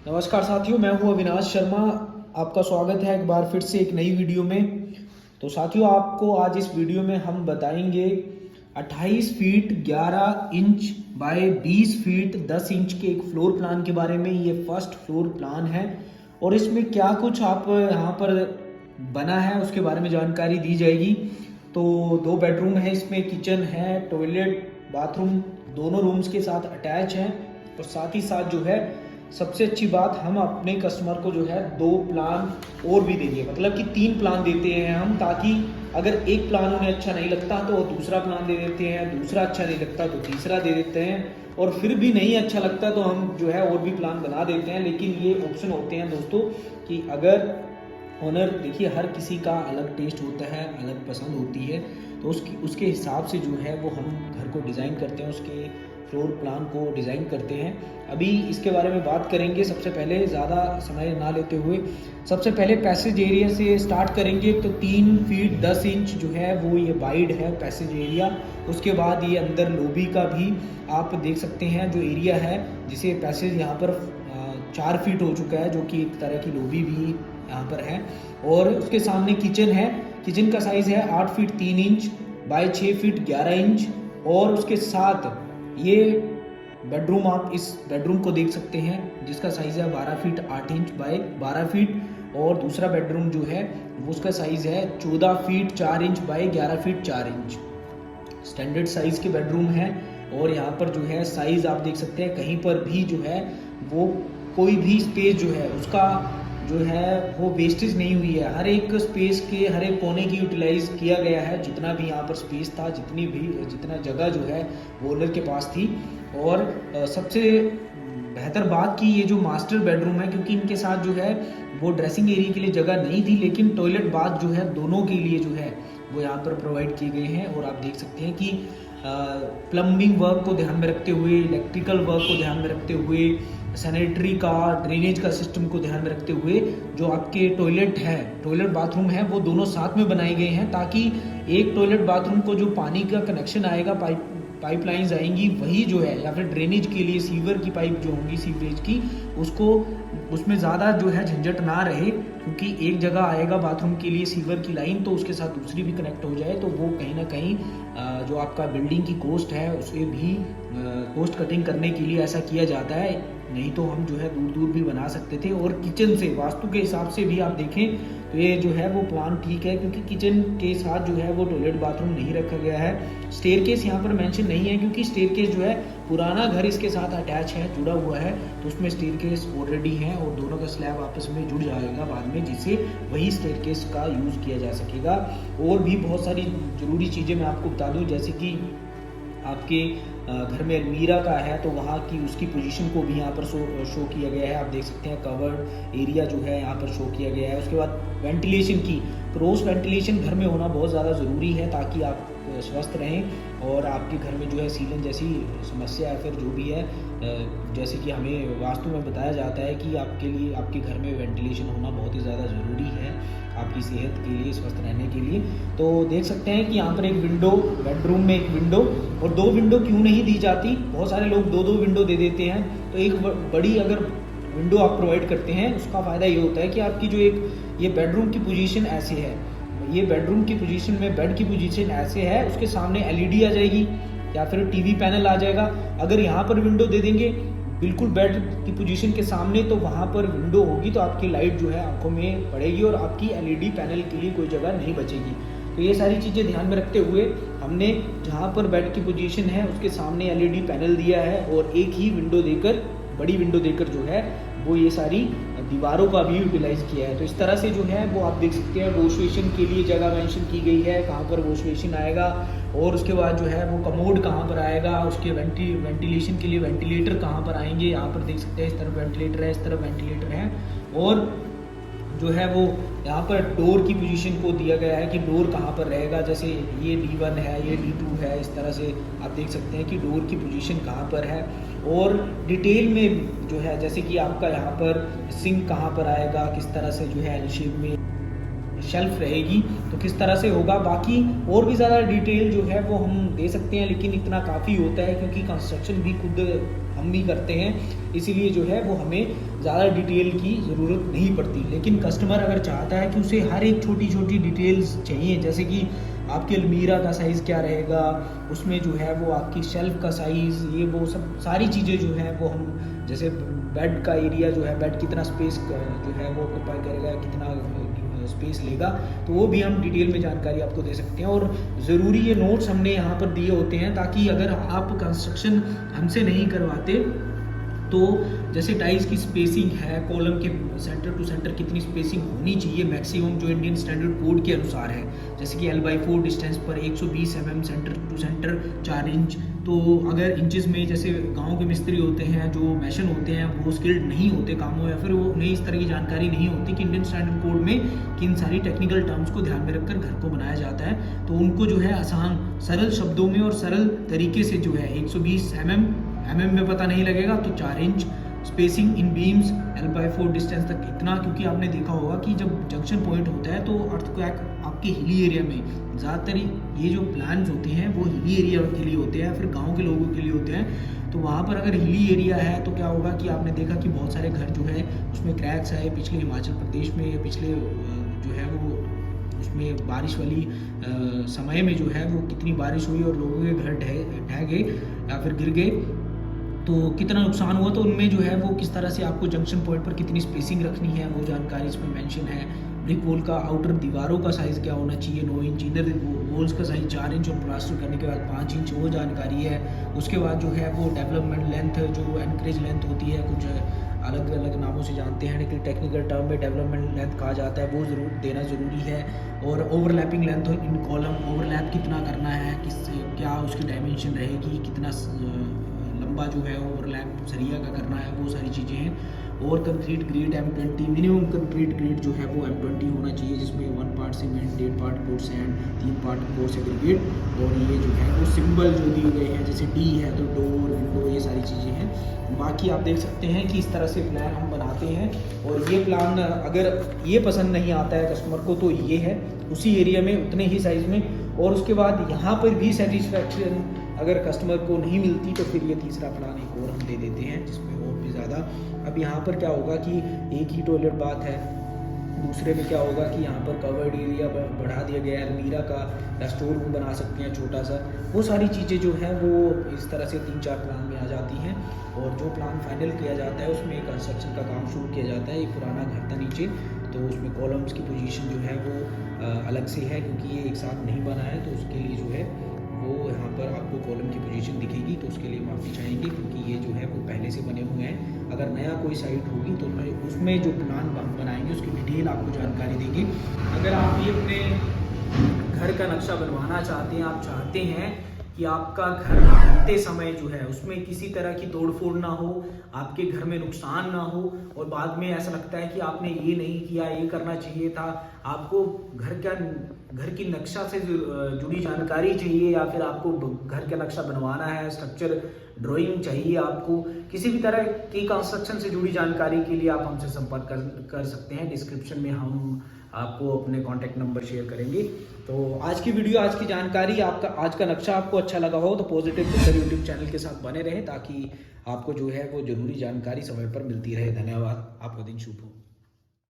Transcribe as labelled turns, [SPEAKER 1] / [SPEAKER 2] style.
[SPEAKER 1] नमस्कार साथियों, मैं हूं अविनाश शर्मा। आपका स्वागत है एक बार फिर से एक नई वीडियो में। तो साथियों, आपको आज इस वीडियो में हम बताएंगे 28 feet 11 inch by 20 feet 10 inch के एक फ्लोर प्लान के बारे में। ये फर्स्ट फ्लोर प्लान है और इसमें क्या कुछ आप यहाँ पर बना है उसके बारे में जानकारी दी जाएगी। तो 2 बेडरूम है, इसमें किचन है, टॉयलेट, बाथरूम दोनों रूम्स के साथ अटैच है। और साथ ही साथ जो है सबसे अच्छी बात, हम अपने कस्टमर को जो है 2 प्लान और भी देंगे, मतलब कि 3 प्लान देते हैं हम, ताकि अगर एक प्लान उन्हें अच्छा नहीं लगता तो वो दूसरा प्लान दे देते हैं, दूसरा अच्छा नहीं लगता तो तीसरा दे देते हैं, और फिर भी नहीं अच्छा लगता तो हम जो है और भी प्लान बना देते हैं। लेकिन ये ऑप्शन होते हैं दोस्तों कि अगर ऑनर, देखिए हर किसी का अलग टेस्ट होता है, अलग पसंद होती है, तो उसके हिसाब से जो है वो हम घर को डिज़ाइन करते हैं, उसके फ्लोर प्लान को डिज़ाइन करते हैं। अभी इसके बारे में बात करेंगे। सबसे पहले ज़्यादा समय ना लेते हुए सबसे पहले पैसेज एरिया से स्टार्ट करेंगे। तो 3 फीट 10 इंच जो है वो ये वाइड है पैसेज एरिया। उसके बाद ये अंदर लॉबी का भी आप देख सकते हैं जो एरिया है, जिसे पैसेज यहाँ पर 4 फीट हो चुका है, जो कि एक तरह की लॉबी भी यहाँ पर है। और उसके सामने किचन है। किचन का साइज़ है 8 feet 3 inch by 6 feet 11 inch. और उसके साथ ये बेडरूम, आप इस बेडरूम को देख सकते हैं जिसका साइज़ है 12 फीट 8 इंच बाय 12 फीट। और दूसरा बेडरूम जो है वो उसका साइज़ है 14 feet 4 inch by 11 feet 4 inch. Standard size के बेडरूम है। और यहाँ पर जो है साइज़ आप देख सकते हैं, कहीं पर भी जो है वो कोई भी स्पेस जो है उसका जो है वो वेस्टेज नहीं हुई है। हर एक स्पेस के हर एक कोने की यूटिलाइज किया गया है, जितना भी यहाँ पर स्पेस था, जितना जगह जो है वो ओनर के पास थी। और सबसे बेहतर बात कि ये जो मास्टर बेडरूम है, क्योंकि इनके साथ जो है वो ड्रेसिंग एरिया के लिए जगह नहीं थी, लेकिन टॉयलेट बाथ जो है दोनों के लिए जो है वो यहाँ पर प्रोवाइड किए गए हैं। और आप देख सकते हैं कि प्लम्बिंग वर्क को ध्यान में रखते हुए, इलेक्ट्रिकल वर्क को ध्यान में रखते हुए, सैनिटरी का, ड्रेनेज का सिस्टम को ध्यान में रखते हुए जो आपके टॉयलेट बाथरूम है वो दोनों साथ में बनाए गए हैं, ताकि एक टॉयलेट बाथरूम को जो पानी का कनेक्शन आएगा, पाइपलाइंस आएंगी, वही जो है, या फिर ड्रेनेज के लिए सीवर की पाइप जो होंगी सीवरेज की, उसमें ज़्यादा जो है झंझट ना रहे। क्योंकि एक जगह आएगा बाथरूम के लिए सीवर की लाइन, तो उसके साथ दूसरी भी कनेक्ट हो जाए, तो वो कहीं ना कहीं जो आपका बिल्डिंग की कॉस्ट है उसे भी कॉस्ट कटिंग करने के लिए ऐसा किया जाता है। नहीं तो हम जो है दूर दूर भी बना सकते थे। और किचन से, वास्तु के हिसाब से भी आप देखें तो ये जो है वो प्लान ठीक है, क्योंकि किचन के साथ जो है वो टॉयलेट बाथरूम नहीं रखा गया है। स्टेयरकेस यहाँ पर मेंशन नहीं है, क्योंकि स्टेयरकेस जो है पुराना घर इसके साथ अटैच है, जुड़ा हुआ है, तो उसमें स्टेयरकेस ऑलरेडी है और दोनों का स्लैब आपस में जुड़ जाएगा बाद में, जिससे वही स्टेयरकेस का यूज़ किया जा सकेगा। और भी बहुत सारी ज़रूरी चीज़ें मैं आपको बता दूँ, जैसे कि आपके घर में अलमीरा का है तो वहाँ की उसकी पोजीशन को भी यहाँ पर शो किया गया है। आप देख सकते हैं कवर्ड एरिया जो है यहाँ पर शो किया गया है। उसके बाद वेंटिलेशन की, क्रॉस वेंटिलेशन घर में होना बहुत ज़्यादा ज़रूरी है, ताकि आप स्वस्थ रहें और आपके घर में जो है सीलन जैसी समस्या या फिर जो भी है, जैसे कि हमें वास्तु में बताया जाता है कि आपके लिए आपके घर में वेंटिलेशन होना बहुत ही ज़्यादा ज़रूरी है आपकी सेहत के लिए, स्वस्थ रहने के लिए। तो देख सकते हैं कि यहाँ पर एक विंडो, बेडरूम में एक विंडो, और 2 विंडो क्यों नहीं दी जाती, बहुत सारे लोग 2-2 विंडो दे देते हैं। तो एक बड़ी अगर विंडो आप प्रोवाइड करते हैं, उसका फ़ायदा ये होता है कि आपकी जो एक ये बेडरूम की पोजीशन ऐसे है, ये बेडरूम की पोजीशन में बेड की पोजीशन ऐसे है, उसके सामने एलईडी आ जाएगी या फिर टीवी पैनल आ जाएगा। अगर यहाँ पर विंडो दे देंगे बिल्कुल बेड की पोजीशन के सामने, तो वहाँ पर विंडो होगी तो आपकी लाइट जो है आंखों में पड़ेगी और आपकी एलईडी पैनल के लिए कोई जगह नहीं बचेगी। तो ये सारी चीज़ें ध्यान में रखते हुए हमने जहाँ पर बेड की पोजीशन है उसके सामने एलईडी पैनल दिया है, और एक ही विंडो देकर, बड़ी विंडो देकर जो है वो ये सारी दीवारों का भी यूटिलाइज किया है। तो इस तरह से जो है वो आप देख सकते हैं, वॉश बेसिन के लिए जगह मेंशन की गई है, कहाँ पर वॉश बेसिन आएगा, और उसके बाद जो है वो कमोड कहाँ पर आएगा, उसके वेंटिलेशन के लिए वेंटिलेटर कहाँ पर आएंगे। यहाँ पर देख सकते हैं इस तरफ वेंटिलेटर है, इस तरफ वेंटिलेटर है। और जो है वो यहाँ पर डोर की पोजीशन को दिया गया है कि डोर कहाँ पर रहेगा, जैसे ये D1 है, ये D2 है, इस तरह से आप देख सकते हैं कि डोर की पोजीशन कहाँ पर है। और डिटेल में जो है, जैसे कि आपका यहाँ पर सिंक कहाँ पर आएगा, किस तरह से जो है एल शेप में शेल्फ रहेगी, तो किस तरह से होगा। बाकी और भी ज़्यादा डिटेल जो है वो हम दे सकते हैं, लेकिन इतना काफ़ी होता है, क्योंकि कंस्ट्रक्शन भी खुद हम भी करते हैं, इसीलिए जो है वो हमें ज़्यादा डिटेल की ज़रूरत नहीं पड़ती। लेकिन कस्टमर अगर चाहता है कि उसे हर एक छोटी छोटी डिटेल्स चाहिए, जैसे कि आपकी अलमीरा का साइज़ क्या रहेगा, उसमें जो है वो आपकी शेल्फ का साइज़, ये वो सब सारी चीज़ें जो है वो हम, जैसे बेड का एरिया जो है, बेड कितना स्पेस जो है वो ऑक्यूपाई करेगा, कितना स्पेस लेगा, तो वो भी हम डिटेल में जानकारी आपको दे सकते हैं। और ज़रूरी ये नोट्स हमने यहाँ पर दिए होते हैं, ताकि अगर आप कंस्ट्रक्शन हमसे नहीं करवाते तो जैसे टाइल्स की स्पेसिंग है, कॉलम के सेंटर टू सेंटर कितनी स्पेसिंग होनी चाहिए मैक्सिमम, जो इंडियन स्टैंडर्ड कोड के अनुसार है, जैसे कि L/4 डिस्टेंस पर 120 mm centre to centre 4 inch. तो अगर इंचेस में, जैसे गांव के मिस्त्री होते हैं, जो मैशन होते हैं, वो स्किल्ड नहीं होते कामों, या फिर वो उन्हें इस तरह की जानकारी नहीं होती कि इंडियन स्टैंडर्ड कोड में किन सारी टेक्निकल टर्म्स को ध्यान में रखकर घर को बनाया जाता है, तो उनको जो है आसान सरल शब्दों में और सरल तरीके से जो है 120 mm में पता नहीं लगेगा तो 4 इंच स्पेसिंग इन बीम्स, L/4 डिस्टेंस तक इतना, क्योंकि आपने देखा होगा कि जब जंक्शन पॉइंट होता है तो अर्थक्वेक आपके हिली एरिया में ज़्यादातर ये जो प्लान्स होते हैं वो हिली एरिया के लिए होते हैं, फिर गांव के लोगों के लिए होते हैं। तो वहाँ पर अगर हिली एरिया है तो क्या होगा कि आपने देखा कि बहुत सारे घर जो है उसमें क्रैक्स आए, पिछले हिमाचल प्रदेश में पिछले जो है वो उसमें बारिश वाली समय में जो है वो कितनी बारिश हुई और लोगों के घर ढह गए या फिर गिर गए, तो कितना नुकसान हुआ। तो उनमें जो है वो किस तरह से आपको जंक्शन पॉइंट पर कितनी स्पेसिंग रखनी है वो जानकारी इसमें मेंशन है। ब्रिक वॉल का आउटर दीवारों का साइज़ क्या होना चाहिए, 9 इंच, इनर वॉल्स का साइज़ 4 इंच और प्लास्टर करने के बाद 5 इंच, वो जानकारी है। उसके बाद जो है वो डेवलपमेंट लेंथ, जो एनकरेज लेंथ होती है, कुछ अलग अलग नामों से जानते हैं, लेकिन टेक्निकल टर्म में डेवलपमेंट लेंथ कहा जाता है, वो ज़रूर देना ज़रूरी है। और overlapping length in column, overlap कितना करना है, किससे क्या उसकी डायमेंशन रहेगी, कितना लंबा जो है ओवरलैप सरिया का करना है, वो सारी चीज़ें हैं। और concrete grade M20, minimum concrete grade जो है वो M20 होना चाहिए, जिसमें 1 part cement, 1.5 part coarse sand, 3 part coarse aggregate, और ये जो है वो सिंबल जो दिए गए हैं, जैसे D है तो डोर, विंडो, ये सारी चीज़ें हैं। बाकी आप देख सकते हैं कि इस तरह से प्लान हम बनाते हैं, और ये प्लान अगर ये पसंद नहीं आता है कस्टमर को तो ये है उसी एरिया में उतने ही साइज़ में, और उसके बाद यहाँ पर भी सेटिस्फैक्शन अगर कस्टमर को नहीं मिलती तो फिर ये तीसरा प्लान एक और हम दे देते हैं, जिसमें और भी ज़्यादा। अब यहाँ पर क्या होगा कि एक ही टॉयलेट बाथ है, दूसरे में क्या होगा कि यहाँ पर कवर्ड एरिया बढ़ा दिया गया है, अलमीरा का या स्टोर रूम बना सकते हैं छोटा सा, वो सारी चीज़ें जो हैं वो इस तरह से 3-4 प्लान में आ जाती हैं। और जो प्लान फाइनल किया जाता है उसमें कंस्ट्रक्शन का काम शुरू किया जाता है। एक पुराना घर था नीचे, तो उसमें कॉलम्स की पोजीशन जो है वो अलग से है, क्योंकि ये एक साथ नहीं बना है, तो उसके लिए जो है वो यहाँ पर आपको कॉलम की पोजीशन दिखेगी, तो उसके लिए माफ़ी चाहेंगे, क्योंकि ये जो है वो पहले से बने हुए हैं। अगर नया कोई साइट होगी तो उसमें जो प्लान हम बनाएंगे उसकी डिटेल आपको जानकारी देंगे। अगर आप भी अपने घर का नक्शा बनवाना चाहते हैं, आप चाहते हैं कि आपका घर बनते समय जो है उसमें किसी तरह की तोड़फोड़ ना हो, आपके घर में नुकसान ना हो, और बाद में ऐसा लगता है कि आपने ये नहीं किया, ये करना चाहिए था, आपको घर की नक्शा से जुड़ी जानकारी चाहिए, या फिर आपको घर का नक्शा बनवाना है, स्ट्रक्चर ड्राइंग चाहिए, आपको किसी भी तरह की कंस्ट्रक्शन से जुड़ी जानकारी के लिए आप हमसे संपर्क कर सकते हैं। डिस्क्रिप्शन में हम आपको अपने कॉन्टैक्ट नंबर शेयर करेंगे। तो आज की वीडियो, आज की जानकारी, आपका आज का नक्शा आपको अच्छा लगा हो तो पॉजिटिव बिल्डर यूट्यूब चैनल के साथ बने रहे, ताकि आपको जो है वो जरूरी जानकारी समय पर मिलती रहे। धन्यवाद, आपका दिन शुभ हो।